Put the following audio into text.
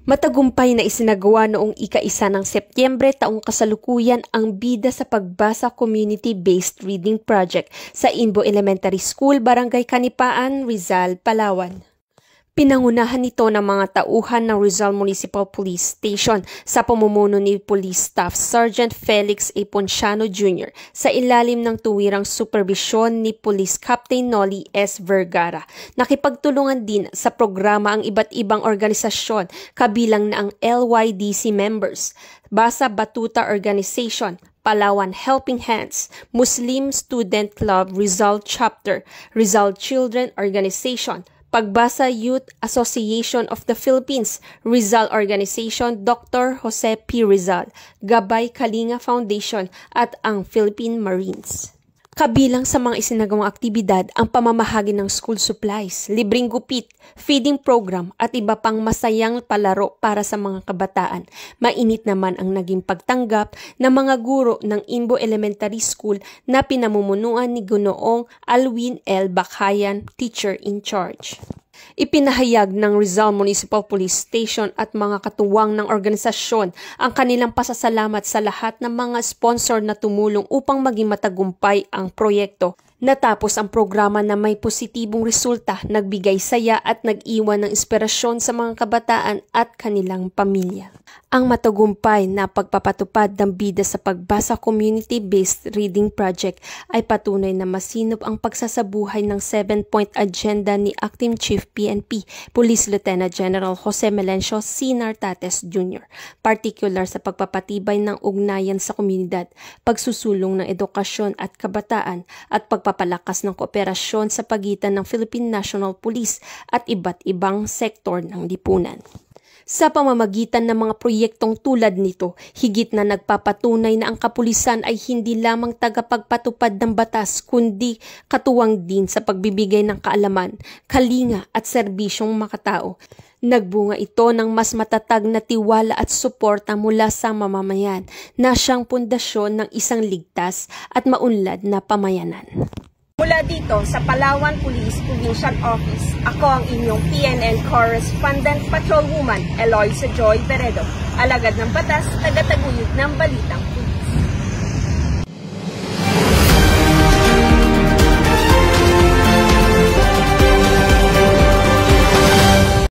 Matagumpay na isinagawa noong ika-1 ng Setyembre taong kasalukuyan ang Bida sa Pagbasa Community-Based Reading Project sa Inbo Elementary School, Barangay Kanipaan, Rizal, Palawan. Pinangunahan nito ng mga tauhan ng Rizal Municipal Police Station sa pamumuno ni Police Staff Sergeant Felix A. Ponciano Jr. sa ilalim ng tuwirang superbisyon ni Police Captain Nolly S. Vergara. Nakipagtulungan din sa programa ang iba't ibang organisasyon kabilang na ang LYDC members, Basa Batuta Organization, Palawan Helping Hands, Muslim Student Club Rizal Chapter, Rizal Children Organization, Pagbasa Youth Association of the Philippines, Rizal Organization, Dr. Jose P. Rizal, Gabay Kalinga Foundation at ang Philippine Marines. Kabilang sa mga isinagawang aktibidad ang pamamahagi ng school supplies, libreng gupit, feeding program at iba pang masayang palaro para sa mga kabataan. Mainit naman ang naging pagtanggap ng mga guro ng Inbo Elementary School na pinamumunuan ni Gunoong Alwin L. Bakayan, teacher in charge. Ipinahayag ng Rizal Municipal Police Station at mga katuwang ng organisasyon ang kanilang pasasalamat sa lahat ng mga sponsor na tumulong upang maging matagumpay ang proyekto. Natapos ang programa na may positibong resulta, nagbigay saya at nag-iwan ng inspirasyon sa mga kabataan at kanilang pamilya. Ang matagumpay na pagpapatupad ng Bida sa Pagbasa Community-Based Reading Project ay patunay na masinop ang pagsasabuhay ng 7-point agenda ni Acting Chief PNP, Police Lieutenant General Jose Melencio C. Nartates Jr., particular sa pagpapatibay ng ugnayan sa komunidad, pagsusulong ng edukasyon at kabataan, at pagpapalakas ng kooperasyon sa pagitan ng Philippine National Police at iba't ibang sektor ng lipunan. Sa pamamagitan ng mga proyektong tulad nito, higit na nagpapatunay na ang kapulisan ay hindi lamang tagapagpatupad ng batas kundi katuwang din sa pagbibigay ng kaalaman, kalinga at serbisyong makatao. Nagbunga ito ng mas matatag na tiwala at suporta mula sa mamamayan na siyang pundasyon ng isang ligtas at maunlad na pamayanan. Mula dito sa Palawan Police Provincial Office, ako ang inyong PNN Correspondent Patrolwoman Eloisa Joy Beredo, alagad ng batas, tagataguyod ng balitang